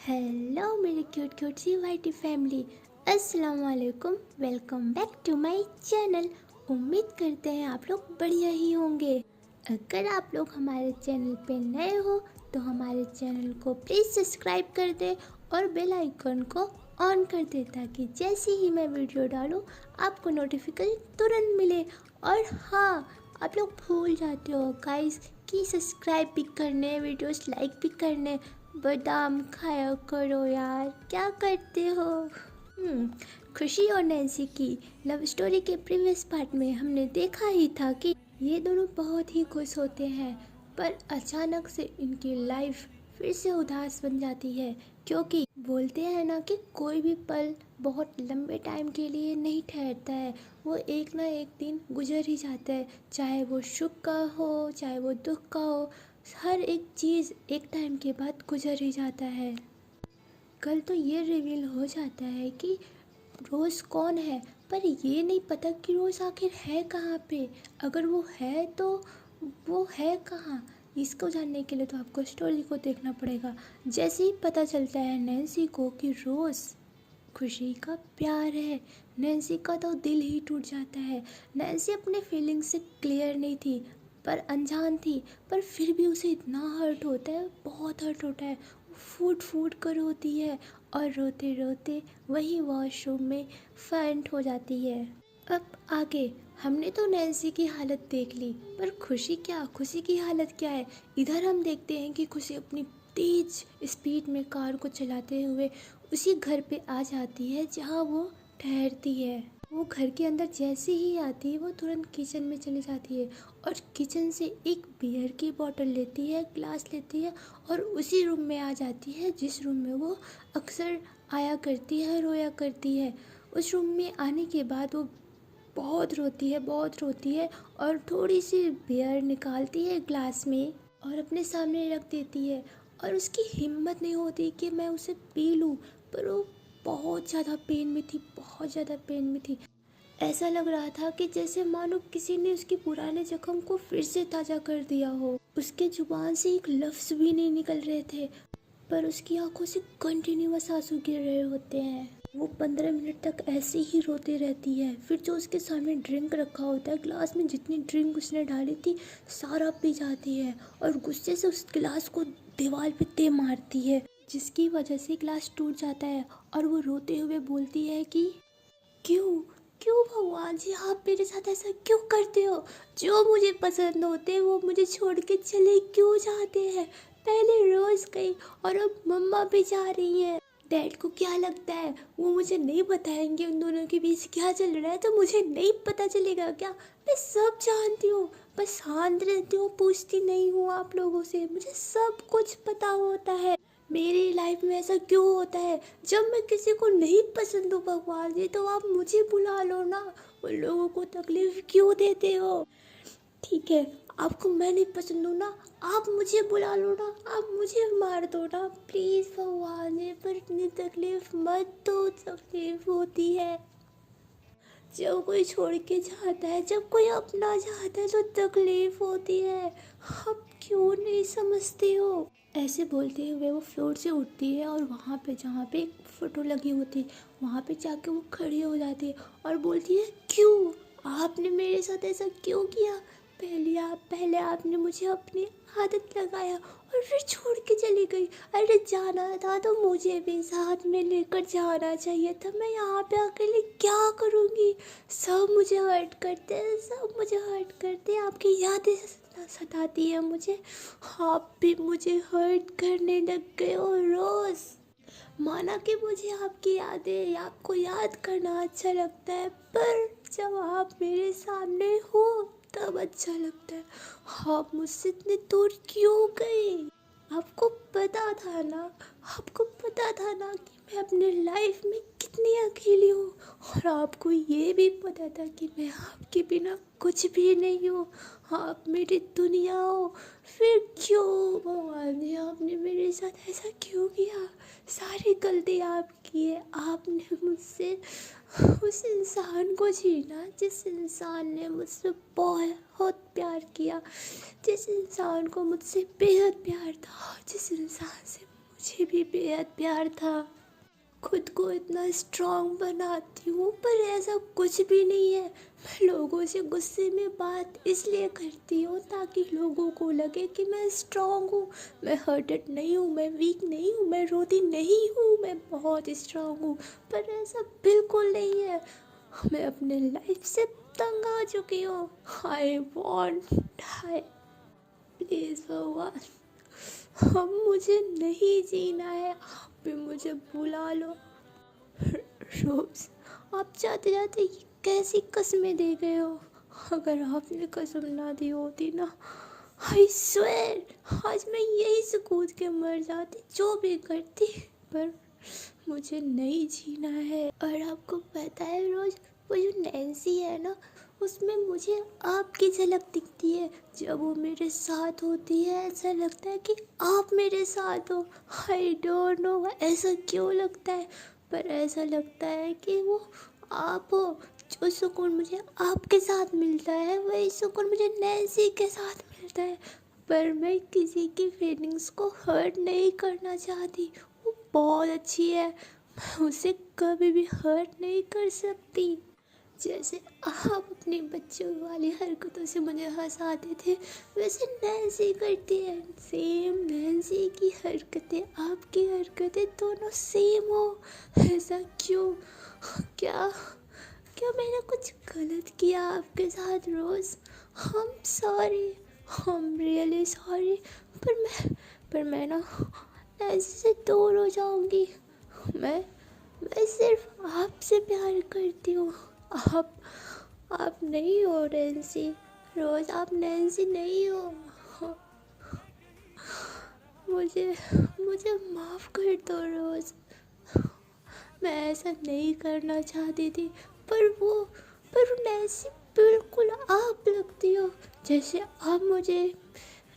Hello मेरे cute cute सी वाइटी फैमिली। अस्सलाम वालेकुम। Welcome back to my channel. उम्मीद करते हैं आप लोग बढ़िया ही होंगे। अगर आप लोग हमारे चैनल पे नए हो तो हमारे चैनल को प्लीज़ सब्सक्राइब कर दें और बेल आइकन को ऑन कर दें ताकि जैसे ही मैं वीडियो डालूँ आपको नोटिफिकेशन तुरंत मिले। और हाँ, आप लोग भूल जाते हो गाइस कि सब्सक्राइब भी करने, वीडियोस लाइक भी करने। बादाम खाया करो यार, क्या करते हो। खुशी और नैन्सी की लव स्टोरी के प्रीवियस पार्ट में हमने देखा ही था कि ये दोनों बहुत ही खुश होते हैं, पर अचानक से इनकी लाइफ फिर से उदास बन जाती है। क्योंकि बोलते हैं ना कि कोई भी पल बहुत लंबे टाइम के लिए नहीं ठहरता है, वो एक ना एक दिन गुजर ही जाता है। चाहे वो सुख का हो, चाहे वो दुख का हो, हर एक चीज़ एक टाइम के बाद गुजर ही जाता है। कल तो ये रिवील हो जाता है कि रोज़ कौन है, पर ये नहीं पता कि रोज़ आखिर है कहाँ पे। अगर वो है तो वो है कहाँ, इसको जानने के लिए तो आपको स्टोरी को देखना पड़ेगा। जैसे ही पता चलता है नैन्सी को कि रोज़ खुशी का प्यार है, नैन्सी का तो दिल ही टूट जाता है। नैन्सी अपने फीलिंग्स से क्लियर नहीं थी, पर अनजान थी, पर फिर भी उसे इतना हर्ट होता है, बहुत हर्ट होता है। वो फूट फूट कर रोती है और रोते रोते वही वॉशरूम में फेंट हो जाती है। अब आगे हमने तो नैन्सी की हालत देख ली, पर खुशी की हालत क्या है। इधर हम देखते हैं कि खुशी अपनी तेज स्पीड में कार को चलाते हुए उसी घर पे आ जाती है जहाँ वो ठहरती है। वो घर के अंदर जैसे ही आती है वो तुरंत किचन में चली जाती है और किचन से एक बियर की बोतल लेती है, ग्लास लेती है और उसी रूम में आ जाती है जिस रूम में वो अक्सर आया करती है, रोया करती है। उस रूम में आने के बाद वो बहुत रोती है और थोड़ी सी बियर निकालती है ग्लास में और अपने सामने रख देती है। और उसकी हिम्मत नहीं होती कि मैं उसे पी लूँ, पर वो बहुत ज़्यादा पेन में थी, बहुत ज़्यादा पेन में थी। ऐसा लग रहा था कि जैसे मानो किसी ने उसके पुराने जख्म को फिर से ताज़ा कर दिया हो। उसके जुबान से एक लफ्ज़ भी नहीं निकल रहे थे, पर उसकी आंखों से कंटिन्यूअस आंसू गिर रहे होते हैं। वो 15 मिनट तक ऐसे ही रोती रहती है। फिर जो उसके सामने ड्रिंक रखा होता है, ग्लास में जितनी ड्रिंक उसने डाली थी सारा पी जाती है और गुस्से से उस गिलास को दीवार पे दे मारती है, जिसकी वजह से ग्लास टूट जाता है। और वो रोते हुए बोलती है कि क्यों क्यों भगवान जी, आप मेरे साथ ऐसा क्यों करते हो। जो मुझे पसंद होते वो मुझे छोड़ के चले क्यों जाते हैं। पहले रोज गई और अब मम्मा भी जा रही हैं। डैड को क्या लगता है वो मुझे नहीं बताएंगे उन दोनों के बीच क्या चल रहा है, तो मुझे नहीं पता चलेगा क्या। मैं सब जानती हूँ, बस शांत रहती हूँ, पूछती नहीं हूँ आप लोगों से। मुझे सब कुछ पता होता है। मेरी लाइफ में ऐसा क्यों होता है। जब मैं किसी को नहीं पसंद हूँ भगवान जी, तो आप मुझे बुला लो ना। उन लोगों को तकलीफ क्यों देते हो। ठीक है, आपको मैं नहीं पसंद हूँ ना, आप मुझे बुला लो ना, आप मुझे मार दो ना, प्लीज़ भगवान जी, पर इतनी तकलीफ मत दो। तकलीफ होती है जब कोई छोड़ के जाता है, जब कोई अपना जाता है तो तकलीफ होती है। आप क्यों नहीं समझते हो। ऐसे बोलते हुए वो फ्लोर से उठती है और वहाँ पे जहाँ पे एक फ़ोटो लगी होती है वहाँ पे जाके वो खड़ी हो जाती है और बोलती है क्यों, आपने मेरे साथ ऐसा क्यों किया। पहले आपने मुझे अपनी आदत लगाया और फिर छोड़ के चली गई। अरे जाना था तो मुझे भी साथ में लेकर जाना चाहिए था। मैं यहाँ पे अकेले क्या करूँगी। सब मुझे हर्ट करते हैं, सब मुझे हर्ट करते हैं। आपकी यादें सताती है मुझे। आप भी मुझे हर्ट करने लग गए हो रोज़। माना कि मुझे आपकी यादें, आपको याद करना अच्छा लगता है, पर जब आप मेरे सामने हो तब अच्छा लगता है। आप मुझसे इतने दूर क्यों गए। आपको पता था ना, आपको पता था ना कि मैं अपने लाइफ में कितनी अकेली हूँ, और आपको ये भी पता था कि मैं आपके बिना कुछ भी नहीं हूँ। आप मेरी दुनिया हो। फिर क्यों भगवान जी, आपने मेरे साथ ऐसा क्यों किया। सारी गलती आपकी है। आपने मुझसे उस इंसान को छीना जिस इंसान ने मुझसे बहुत प्यार किया, जिस इंसान को मुझसे बेहद प्यार था, जिस इंसान से मुझे भी बेहद प्यार था। खुद को इतना स्ट्रांग बनाती हूँ पर ऐसा कुछ भी नहीं है। मैं लोगों से गुस्से में बात इसलिए करती हूँ ताकि लोगों को लगे कि मैं स्ट्रांग हूँ। मैं हर्टेड नहीं हूँ, मैं वीक नहीं हूँ, मैं रोती नहीं हूँ, मैं बहुत स्ट्रांग हूँ। पर ऐसा बिल्कुल नहीं है। मैं अपने लाइफ से तंग आ चुकी हूँ। I want die. प्लीज़ भगवान, अब मुझे नहीं जीना है, आप भी मुझे बुला लो। रोज, आप जाते जाते ये कैसी कसमें दे गए हो। अगर आपने कसम ना दी होती ना, आई स्वेर आज मैं यही से कूद के मर जाती, जो भी करती। पर मुझे नहीं जीना है। और आपको पता है रोज, वो जो नैन्सी है ना, उसमें मुझे आपकी झलक दिखती है। जब वो मेरे साथ होती है ऐसा लगता है कि आप मेरे साथ हो। आई डोंट नो ऐसा क्यों लगता है, पर ऐसा लगता है कि वो आप हो। जो सुकून मुझे आपके साथ मिलता है वही सुकून मुझे नैन्सी के साथ मिलता है। पर मैं किसी की फीलिंग्स को हर्ट नहीं करना चाहती। वो बहुत अच्छी है, मैं उसे कभी भी हर्ट नहीं कर सकती। जैसे आप अपनी बच्चों वाली हरकतों से मुझे हंसाते थे, वैसे नैन्सी करती है। सेम नैन्सी की हरकतें, आपकी हरकतें दोनों सेम हो। ऐसा क्यों? क्या क्या मैंने कुछ गलत किया आपके साथ रोज़? हम सॉरी, हम रियली सॉरी। पर मैं ना नैन्सी से दूर हो जाऊंगी। मैं मैं सिर्फ आपसे प्यार करती हूँ। आप आप नहीं हो नैन्सी। रोज आप नैन्सी नहीं हो। मुझे मुझे माफ़ कर दो रोज। मैं ऐसा नहीं करना चाहती थी, पर वो नैन्सी बिल्कुल आप लगती हो। जैसे आप मुझे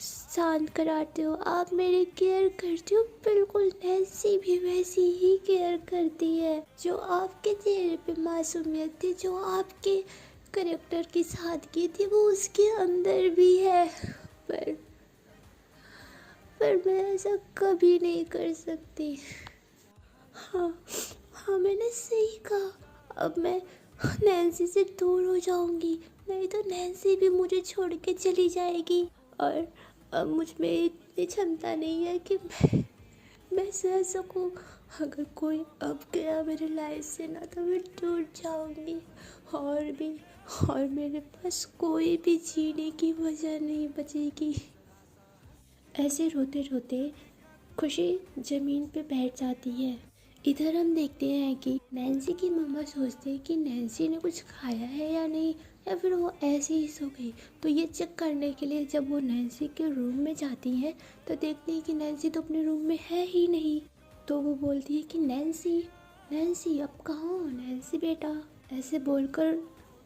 शांत कराते हो, आप मेरी केयर करती हो, बिल्कुल नैन्सी भी वैसी ही केयर करती है। जो आपके चेहरे पे मासूमियत थी, जो आपके करेक्टर की सादगी थी, वो उसके अंदर भी है। पर पर मैं ऐसा कभी नहीं कर सकती। हाँ, हाँ मैंने सही कहा। अब मैं नैन्सी से दूर हो जाऊंगी, नहीं तो नैन्सी भी मुझे छोड़ के चली जाएगी। और अब मुझ में इतनी क्षमता नहीं है कि मैं सह सकूं। अगर कोई अब गया मेरे लाइफ से ना, तो मैं टूट जाऊंगी। और भी, और मेरे पास कोई भी जीने की वजह नहीं बचेगी। ऐसे रोते रोते खुशी ज़मीन पे बैठ जाती है। इधर हम देखते हैं कि नैन्सी की मम्मा सोचते हैं कि नैन्सी ने कुछ खाया है या नहीं, या फिर वो ऐसे ही सो गई। तो ये चेक करने के लिए जब वो नैन्सी के रूम में जाती हैं तो देखती हैं कि नैन्सी तो अपने रूम में है ही नहीं। तो वो बोलती है कि नैन्सी, नैन्सी अब कहाँ हो नैन्सी बेटा। ऐसे बोलकर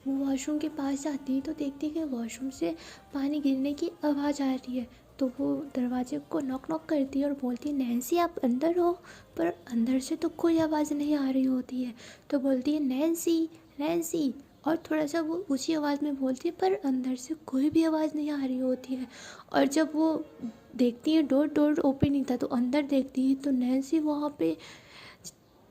वो वॉशरूम के पास जाती है तो देखती है कि वॉशरूम से पानी गिरने की आवाज़ आ रही है। तो वो दरवाजे को नॉक नॉक करती है और बोलती है नैन्सी आप अंदर हो। पर अंदर से तो कोई आवाज़ नहीं आ रही होती है। तो बोलती है नैन्सी, नैन्सी, और थोड़ा सा वो ऊंची आवाज़ में बोलती है, पर अंदर से कोई भी आवाज़ नहीं आ रही होती है। और जब वो देखती है डोर ओपन नहीं था, तो अंदर देखती है तो नैन्सी वहाँ पे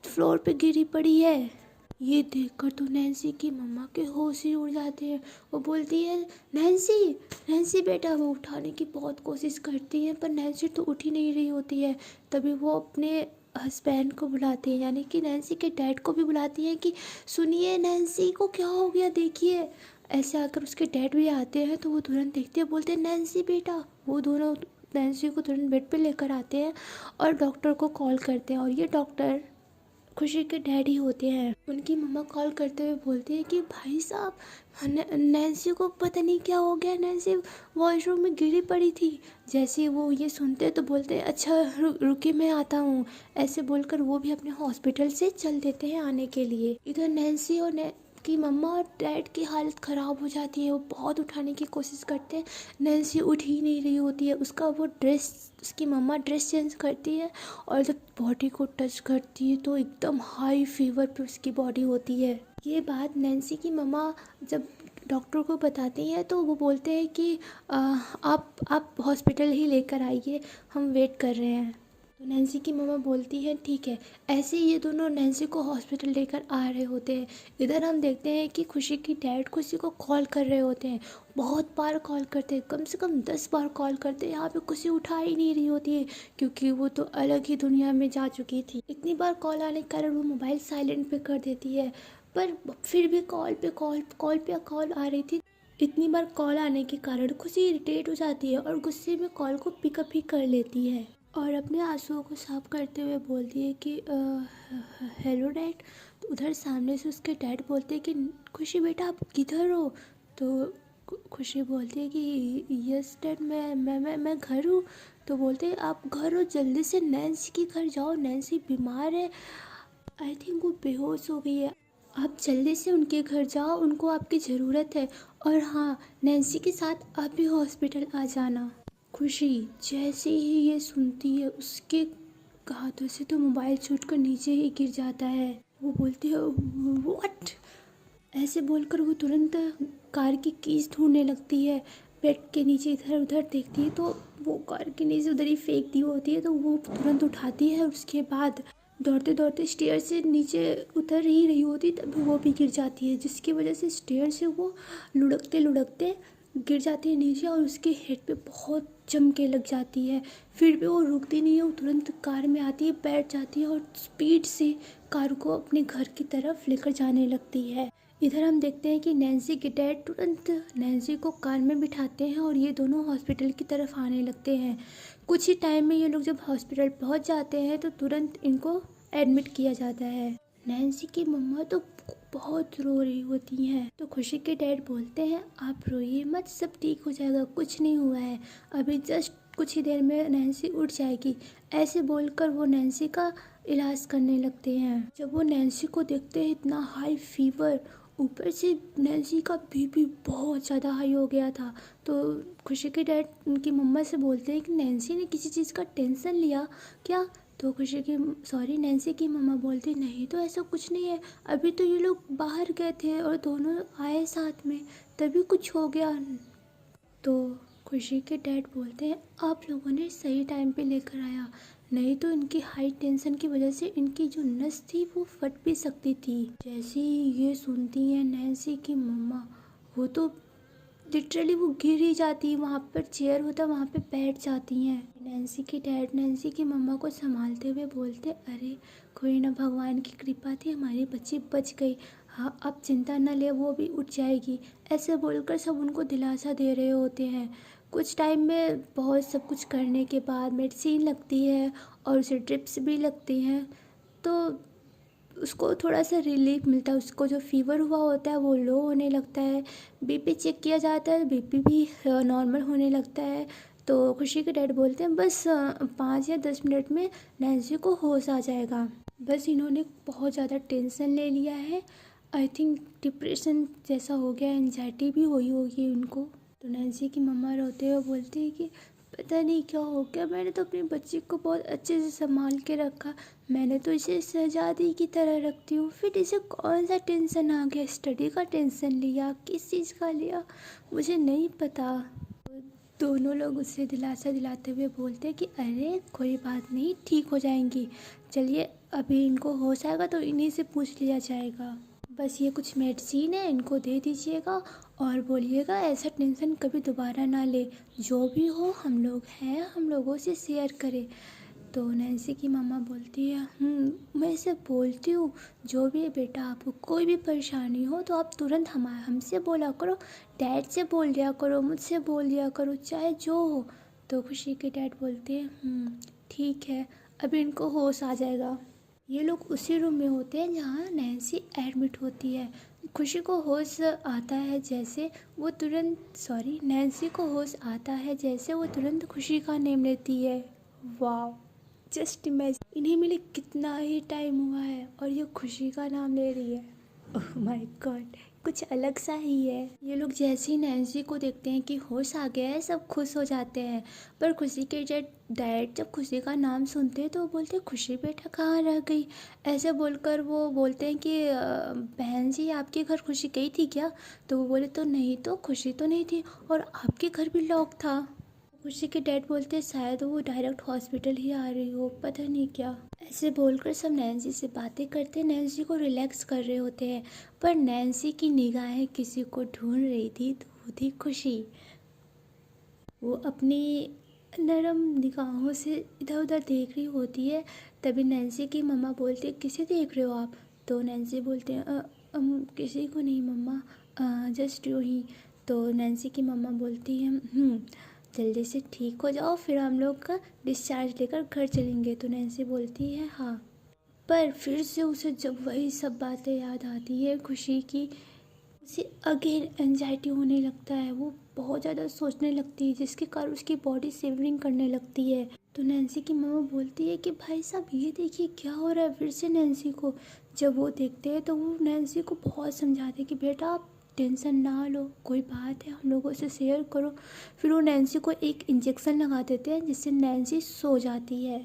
फ्लोर पे गिरी पड़ी है। ये देखकर तो नैन्सी की मम्मा के होश ही उड़ जाते हैं। वो बोलती है नैन्सी, नैन्सी बेटा। वो उठाने की बहुत कोशिश करती है पर नैन्सी तो उठ ही नहीं रही होती है। तभी वो अपने हस्बैंड को बुलाती है, यानी कि नैन्सी के डैड को भी बुलाती है कि सुनिए नैन्सी को क्या हो गया देखिए। ऐसे आकर उसके डैड भी आते हैं तो वो तुरंत देखते हैं, बोलते हैं नैन्सी बेटा। वो दोनों नैन्सी को तुरंत बेड पे लेकर आते हैं और डॉक्टर को कॉल करते हैं। और ये डॉक्टर खुशी के डैडी होते हैं। उनकी मम्मा कॉल करते हुए बोलती है कि भाई साहब नैन्सी को पता नहीं क्या हो गया, नैन्सी वॉशरूम में गिरी पड़ी थी। जैसे वो ये सुनते हैं तो बोलते हैं अच्छा रुकिए मैं आता हूँ। ऐसे बोलकर वो भी अपने हॉस्पिटल से चल देते हैं आने के लिए। इधर नैन्सी और की मम्मा और डैड की हालत ख़राब हो जाती है। वो बहुत उठाने की कोशिश करते हैं, नैन्सी उठ ही नहीं रही होती है। उसका वो ड्रेस, उसकी मम्मा ड्रेस चेंज करती है और जब बॉडी को टच करती है तो एकदम हाई फीवर पे उसकी बॉडी होती है। ये बात नैन्सी की मम्मा जब डॉक्टर को बताती हैं तो वो बोलते हैं कि आप हॉस्पिटल ही लेकर आइए, हम वेट कर रहे हैं। तो नैन्सी की मम्मा बोलती है ठीक है। ऐसे ही ये दोनों नैन्सी को हॉस्पिटल लेकर आ रहे होते हैं। इधर हम देखते हैं कि खुशी की डैड खुशी को कॉल कर रहे होते हैं। बहुत बार कॉल करते हैं, कम से कम 10 बार कॉल करते हैं। यहाँ पे खुशी उठा ही नहीं रही होती है क्योंकि वो तो अलग ही दुनिया में जा चुकी थी। इतनी बार कॉल आने के कारण वो मोबाइल साइलेंट पे कर देती है, पर फिर भी कॉल आ रही थी। इतनी बार कॉल आने के कारण खुशी इरिटेट हो जाती है और गुस्से में कॉल को पिकअप ही कर लेती है और अपने आंसुओं को साफ करते हुए बोलती है कि हेलो डैड। तो उधर सामने से उसके डैड बोलते हैं कि खुशी बेटा आप किधर हो। तो खुशी बोलती है कि यस डैड, मैं घर हूँ। तो बोलते हैं आप घर हो, जल्दी से नैन्सी के घर जाओ, नैन्सी बीमार है, आई थिंक वो बेहोश हो गई है। आप जल्दी से उनके घर जाओ, उनको आपकी ज़रूरत है। और हाँ, नैन्सी के साथ आप भी हॉस्पिटल आ जाना। खुशी जैसे ही ये सुनती है उसके हाथों से तो मोबाइल छूटकर नीचे ही गिर जाता है। वो बोलती है व्हाट। ऐसे बोलकर वो तुरंत कार की कीज ढूंढने लगती है। बेड के नीचे इधर उधर देखती है तो वो कार के नीचे उधर ही फेंक दी होती है। तो वो तुरंत उठाती है और उसके बाद दौड़ते दौड़ते स्टेयर से नीचे उतर ही रही होती तभी वो भी गिर जाती है, जिसकी वजह से स्टेयर से वो लुढ़कते लुढ़कते गिर जाती है नीचे और उसके हेड पे बहुत चमके लग जाती है। फिर भी वो रुकती नहीं है, वो तुरंत कार में आती है, बैठ जाती है और स्पीड से कार को अपने घर की तरफ लेकर जाने लगती है। इधर हम देखते हैं कि नैन्सी के डैड तुरंत नैन्सी को कार में बिठाते हैं और ये दोनों हॉस्पिटल की तरफ आने लगते हैं। कुछ ही टाइम में ये लोग जब हॉस्पिटल पहुंच जाते हैं तो तुरंत इनको एडमिट किया जाता है। नैन्सी की मम्मा तो बहुत रो रही होती हैं। तो खुशी के डैड बोलते हैं आप रोइए मत, सब ठीक हो जाएगा, कुछ नहीं हुआ है, अभी जस्ट कुछ ही देर में नैन्सी उठ जाएगी। ऐसे बोलकर वो नैन्सी का इलाज करने लगते हैं। जब वो नैन्सी को देखते हैं इतना हाई फीवर, ऊपर से नैन्सी का बीपी बहुत ज़्यादा हाई हो गया था। तो खुशी के डैड उनकी मम्मा से बोलते हैं कि नैन्सी ने किसी चीज़ का टेंशन लिया क्या। तो नैन्सी की मम्मा बोलती नहीं तो ऐसा कुछ नहीं है, अभी तो ये लोग बाहर गए थे और दोनों आए साथ में, तभी कुछ हो गया। तो खुशी के डैड बोलते हैं आप लोगों ने सही टाइम पे लेकर आया, नहीं तो इनकी हाई टेंशन की वजह से इनकी जो नस थी वो फट भी सकती थी। जैसे ही ये सुनती है नैन्सी की मम्मा, वो तो लिटरली वो गिर ही जाती है, वहाँ पर चेयर होता है वहाँ पे बैठ जाती हैं। नैन्सी के डैड नैन्सी की मम्मा को संभालते हुए बोलते अरे कोई ना, भगवान की कृपा थी, हमारी बच्ची बच गई, हाँ अब चिंता न ले, वो भी उठ जाएगी। ऐसे बोलकर सब उनको दिलासा दे रहे होते हैं। कुछ टाइम में बहुत सब कुछ करने के बाद मेडिसिन लगती है और उसे ड्रिप्स भी लगती हैं, तो उसको थोड़ा सा रिलीफ मिलता है। उसको जो फीवर हुआ होता है वो लो होने लगता है, बीपी चेक किया जाता है, बीपी भी नॉर्मल होने लगता है। तो खुशी के डैड बोलते हैं बस 5 या 10 मिनट में नैन्सी को होश आ जाएगा। बस इन्होंने बहुत ज़्यादा टेंशन ले लिया है, आई थिंक डिप्रेशन जैसा हो गया, एंजाइटी भी हुई होगी उनको। तो नैन्सी की मम्मा रोते हुए बोलती है कि पता नहीं क्या हो गया, मैंने तो अपनी बच्ची को बहुत अच्छे से संभाल के रखा, मैंने तो इसे शहजादी की तरह रखती हूँ, फिर इसे कौन सा टेंशन आ गया, स्टडी का टेंशन लिया, किस चीज़ का लिया, मुझे नहीं पता। दोनों लोग उससे दिलासा दिलाते हुए बोलते हैं कि अरे कोई बात नहीं, ठीक हो जाएंगी, चलिए अभी इनको होश आएगा तो इन्हीं से पूछ लिया जाएगा। बस ये कुछ मेडिसिन है, इनको दे दीजिएगा और बोलिएगा ऐसा टेंशन कभी दोबारा ना ले, जो भी हो हम लोग हैं, हम लोगों से शेयर करें। तो नैन्सी की मम्मा बोलती है मैं इसे बोलती हूँ, जो भी है बेटा, आपको कोई भी परेशानी हो तो आप तुरंत हमसे बोला करो, डैड से बोल दिया करो, मुझसे बोल दिया करो, चाहे जो हो। तो खुशी के डैड बोलते हैं ठीक है, अभी इनको होश आ जाएगा। ये लोग उसी रूम में होते हैं जहाँ नैन्सी एडमिट होती है। खुशी को होश आता है जैसे वो तुरंत नैन्सी को होश आता है जैसे वो तुरंत खुशी का नेम लेती है। वाह, जस्ट इमेजिन, इन्हें मिले कितना ही टाइम हुआ है और ये खुशी का नाम ले रही है। ओह माय गॉड, कुछ अलग सा ही है। ये लोग जैसे ही नैन्सी को देखते हैं कि होश आ गया है, सब खुश हो जाते हैं। पर खुशी के डैड जब खुशी का नाम सुनते हैं तो वो बोलते हैं खुशी बेटा कहाँ रह गई। ऐसे बोलकर वो बोलते हैं कि बहन जी आपके घर खुशी गई थी क्या। तो वो बोले तो नहीं, तो खुशी तो नहीं थी और आपके घर भी लॉक था। खुशी के डैड बोलते हैं शायद वो डायरेक्ट हॉस्पिटल ही आ रही हो, पता नहीं क्या। ऐसे बोलकर सब नैन्सी से बातें करते नैन्सी को रिलैक्स कर रहे होते हैं, पर नैन्सी की निगाहें किसी को ढूंढ रही थी, तो वो थी खुशी। वो अपनी नरम निगाहों से इधर उधर देख रही होती है। तभी नैन्सी की मम्मा बोलती है किसे देख रहे हो आप? तो नैन्सी बोलते हैं किसी को नहीं मम्मा, जस्ट यूँ ही। तो नैन्सी की मम्मा बोलती है जल्दी से ठीक हो जाओ, फिर हम लोग का डिस्चार्ज लेकर घर चलेंगे। तो नैन्सी बोलती है हाँ। पर फिर से उसे जब वही सब बातें याद आती है खुशी की, उसे अगेन एंजाइटी होने लगता है। वो बहुत ज़्यादा सोचने लगती है, जिसके कारण उसकी बॉडी शिवरिंग करने लगती है। तो नैन्सी की मम्मा बोलती है कि भाई साहब ये देखिए क्या हो रहा है फिर से नैन्सी को। जब वो देखते हैं तो वो नैन्सी को बहुत समझाते हैं कि बेटा आप टेंशन ना लो, कोई बात है हम लोगों से शेयर करो। फिर वो नैन्सी को एक इंजेक्शन लगा देते हैं जिससे नैन्सी सो जाती है।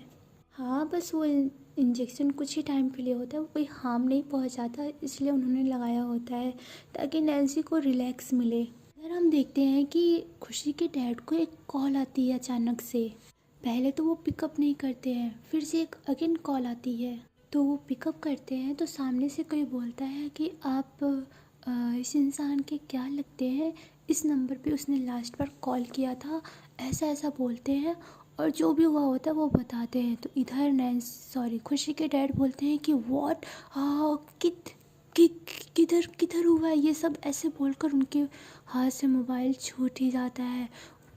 हाँ बस वो इंजेक्शन कुछ ही टाइम के लिए होता है, वो कोई हार्म नहीं पहुंचाता, इसलिए उन्होंने लगाया होता है ताकि नैन्सी को रिलैक्स मिले। अगर हम देखते हैं कि खुशी के डैड को एक कॉल आती है अचानक से। पहले तो वो पिकअप नहीं करते हैं, फिर से एक अगेन कॉल आती है। तो वो पिकअप करते हैं तो सामने से कोई बोलता है कि आप इस इंसान के क्या लगते हैं, इस नंबर पे उसने लास्ट बार कॉल किया था, ऐसा ऐसा बोलते हैं और जो भी हुआ होता है वो बताते हैं। तो इधर खुशी के डैड बोलते हैं कि व्हाट, किधर किधर हुआ है ये सब, ऐसे बोलकर उनके हाथ से मोबाइल छूट ही जाता है।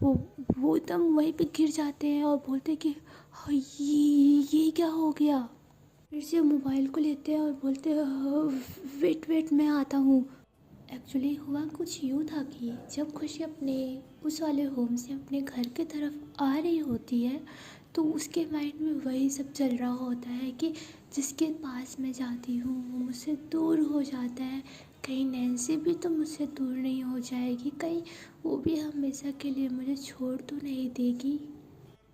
वो एकदम वहीं पे गिर जाते हैं और बोलते हैं कि हाँ, ये क्या हो गया। फिर से मोबाइल को लेते हैं और बोलते हैं वेट वेट मैं आता हूँ। एक्चुअली हुआ कुछ यूँ था कि जब खुशी अपने उस वाले होम से अपने घर के तरफ आ रही होती है तो उसके माइंड में वही सब चल रहा होता है कि जिसके पास मैं जाती हूँ वो मुझसे दूर हो जाता है, कहीं नैन्सी भी तो मुझसे दूर नहीं हो जाएगी, कहीं वो भी हमेशा के लिए मुझे छोड़ तो नहीं देगी।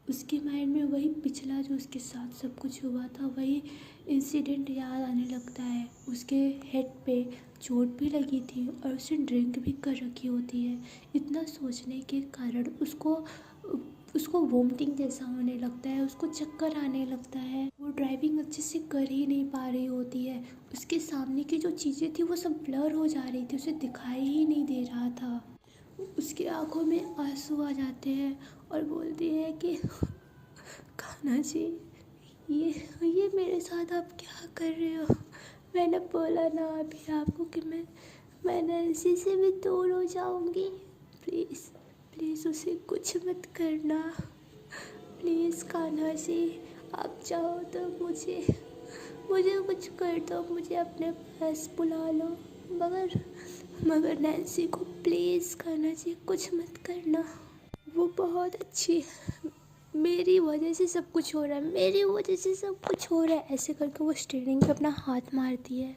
उसके माइंड में वही पिछला जो उसके साथ सब कुछ हुआ था वही इंसिडेंट याद आने लगता है। उसके हेड पे चोट भी लगी थी और उसने ड्रिंक भी कर रखी होती है। इतना सोचने के कारण उसको वोमिटिंग जैसा होने लगता है, उसको चक्कर आने लगता है। वो ड्राइविंग अच्छे से कर ही नहीं पा रही होती है। उसके सामने की जो चीज़ें थी वो सब ब्लर हो जा रही थी, उसे दिखाई ही नहीं दे रहा था। उसकी आंखों में आंसू आ जाते हैं और बोलती है कि कान्हा जी, ये मेरे साथ आप क्या कर रहे हो? मैंने बोला ना अभी आपको कि मैं नैन्सी से भी दूर हो जाऊंगी। प्लीज़ प्लीज़ उसे कुछ मत करना, प्लीज़ कान्हा जी, आप चाहो तो मुझे कुछ कर दो, मुझे अपने पास बुला लो, मगर नैन्सी को प्लीज़ कान्हा जी कुछ मत करना, वो बहुत अच्छी है, मेरी वजह से सब कुछ हो रहा है, मेरी वजह से सब कुछ हो रहा है। ऐसे करके वो स्टीयरिंग पे अपना हाथ मारती है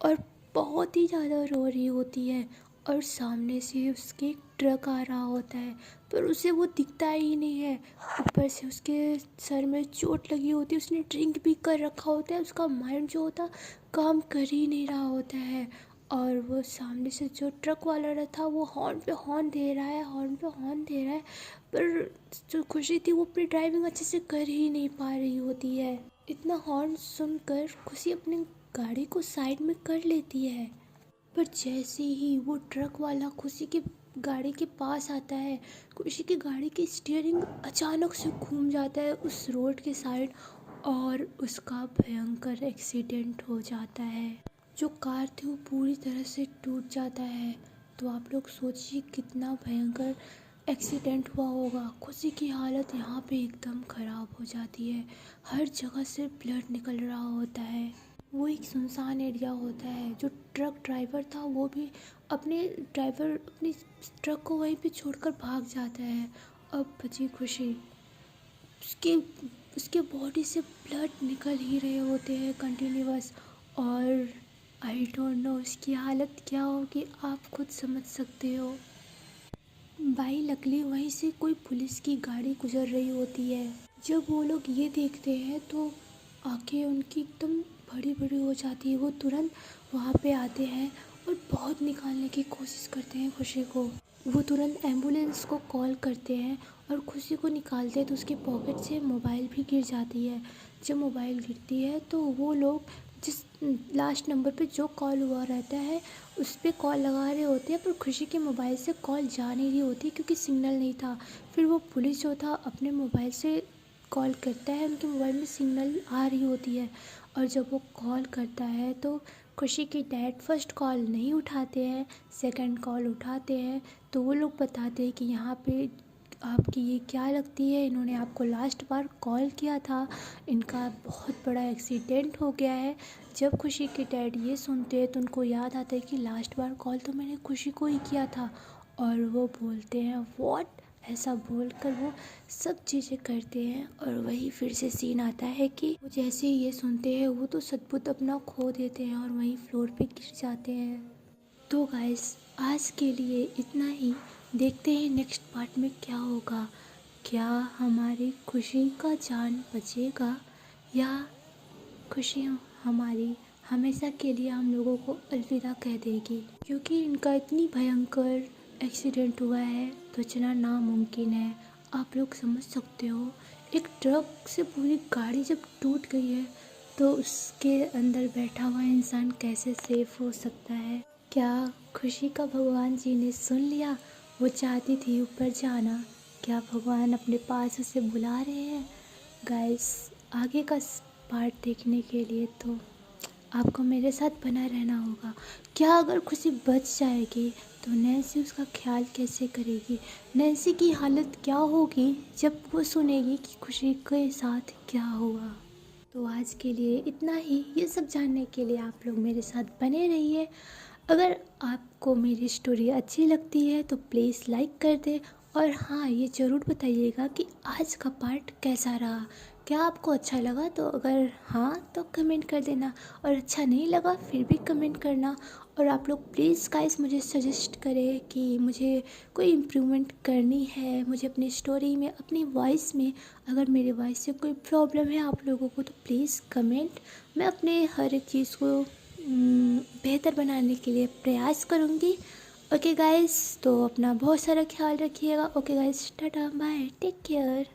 और बहुत ही ज़्यादा रो रही होती है। और सामने से उसके एक ट्रक आ रहा होता है पर उसे वो दिखता ही नहीं है। ऊपर से उसके सर में चोट लगी होती है, उसने ड्रिंक भी कर रखा होता है, उसका माइंड जो होता काम कर ही नहीं रहा होता है। और वो सामने से जो ट्रक वाला था वो हॉर्न पे हॉर्न दे रहा है, हॉर्न पे हॉर्न दे रहा है, पर जो खुशी थी वो अपनी ड्राइविंग अच्छे से कर ही नहीं पा रही होती है। इतना हॉर्न सुनकर खुशी अपनी गाड़ी को साइड में कर लेती है, पर जैसे ही वो ट्रक वाला खुशी की गाड़ी के पास आता है, खुशी की गाड़ी की स्टीयरिंग अचानक से घूम जाता है उस रोड के साइड और उसका भयंकर एक्सीडेंट हो जाता है। जो कार थी वो पूरी तरह से टूट जाता है। तो आप लोग सोचिए कितना भयंकर एक्सीडेंट हुआ होगा। खुशी की हालत यहाँ पे एकदम ख़राब हो जाती है, हर जगह से ब्लड निकल रहा होता है। वो एक सुनसान एरिया होता है। जो ट्रक ड्राइवर था वो भी अपनी ट्रक को वहीं पे छोड़कर भाग जाता है। अब बची खुशी, उसके उसके बॉडी से ब्लड निकल ही रहे होते हैं कंटिन्यूअस, और आई डोंट नो उसकी हालत क्या होगी, आप खुद समझ सकते हो। बाई लकली वहीं से कोई पुलिस की गाड़ी गुजर रही होती है। जब वो लोग ये देखते हैं तो आंखें उनकी एकदम बड़ी बड़ी हो जाती है। वो तुरंत वहाँ पे आते हैं और बहुत निकालने की कोशिश करते हैं खुशी को। वो तुरंत एम्बुलेंस को कॉल करते हैं और खुशी को निकालते हैं तो उसके पॉकेट से मोबाइल भी गिर जाती है। जब मोबाइल गिरती है तो वो लोग जिस लास्ट नंबर पे जो कॉल हुआ रहता है उस पर कॉल लगा रहे होते हैं, पर खुशी के मोबाइल से कॉल जा नहीं रही होती क्योंकि सिग्नल नहीं था। फिर वो पुलिस जो था अपने मोबाइल से कॉल करता है, उनके मोबाइल में सिग्नल आ रही होती है। और जब वो कॉल करता है तो खुशी के डैड फर्स्ट कॉल नहीं उठाते हैं, सेकंड कॉल उठाते हैं। तो वो लोग बताते हैं कि यहाँ पे आपकी ये क्या लगती है, इन्होंने आपको लास्ट बार कॉल किया था, इनका बहुत बड़ा एक्सीडेंट हो गया है। जब खुशी के डैड ये सुनते हैं तो उनको याद आता है कि लास्ट बार कॉल तो मैंने खुशी को ही किया था। और वो बोलते हैं व्हाट, ऐसा बोलकर वो सब चीज़ें करते हैं। और वही फिर से सीन आता है कि वो जैसे ही ये सुनते हैं वो तो सद्बुद्ध अपना खो देते हैं और वहीं फ्लोर पे गिर जाते हैं। तो गाइस आज के लिए इतना ही। देखते हैं नेक्स्ट पार्ट में क्या होगा। क्या हमारी खुशी का जान बचेगा या खुशी हमारी हमेशा के लिए हम लोगों को अलविदा कह देगी, क्योंकि इनका इतनी भयंकर एक्सीडेंट हुआ है तो बचना नामुमकिन है। आप लोग समझ सकते हो, एक ट्रक से पूरी गाड़ी जब टूट गई है तो उसके अंदर बैठा हुआ इंसान कैसे सेफ हो सकता है। क्या खुशी का भगवान जी ने सुन लिया? वो चाहती थी ऊपर जाना, क्या भगवान अपने पास उसे बुला रहे हैं? गाइस आगे का पार्ट देखने के लिए तो आपको मेरे साथ बना रहना होगा। क्या अगर खुशी बच जाएगी तो नैन्सी उसका ख्याल कैसे करेगी? नैन्सी की हालत क्या होगी जब वो सुनेगी कि खुशी के साथ क्या हुआ? तो आज के लिए इतना ही। ये सब जानने के लिए आप लोग मेरे साथ बने रहिए। अगर आपको मेरी स्टोरी अच्छी लगती है तो प्लीज़ लाइक कर दें। और हाँ, ये ज़रूर बताइएगा कि आज का पार्ट कैसा रहा। क्या आपको अच्छा लगा? तो अगर हाँ तो कमेंट कर देना, और अच्छा नहीं लगा फिर भी कमेंट करना। और आप लोग प्लीज़ गाइस मुझे सजेस्ट करें कि मुझे कोई इम्प्रूवमेंट करनी है मुझे अपनी स्टोरी में, अपनी वॉइस में। अगर मेरे वॉइस से कोई प्रॉब्लम है आप लोगों को तो प्लीज़ कमेंट। मैं अपने हर एक चीज़ को बेहतर बनाने के लिए प्रयास करूँगी। ओके गाइस, तो अपना बहुत सारा ख्याल रखिएगा। Okay guys, ta-ta bye, take care.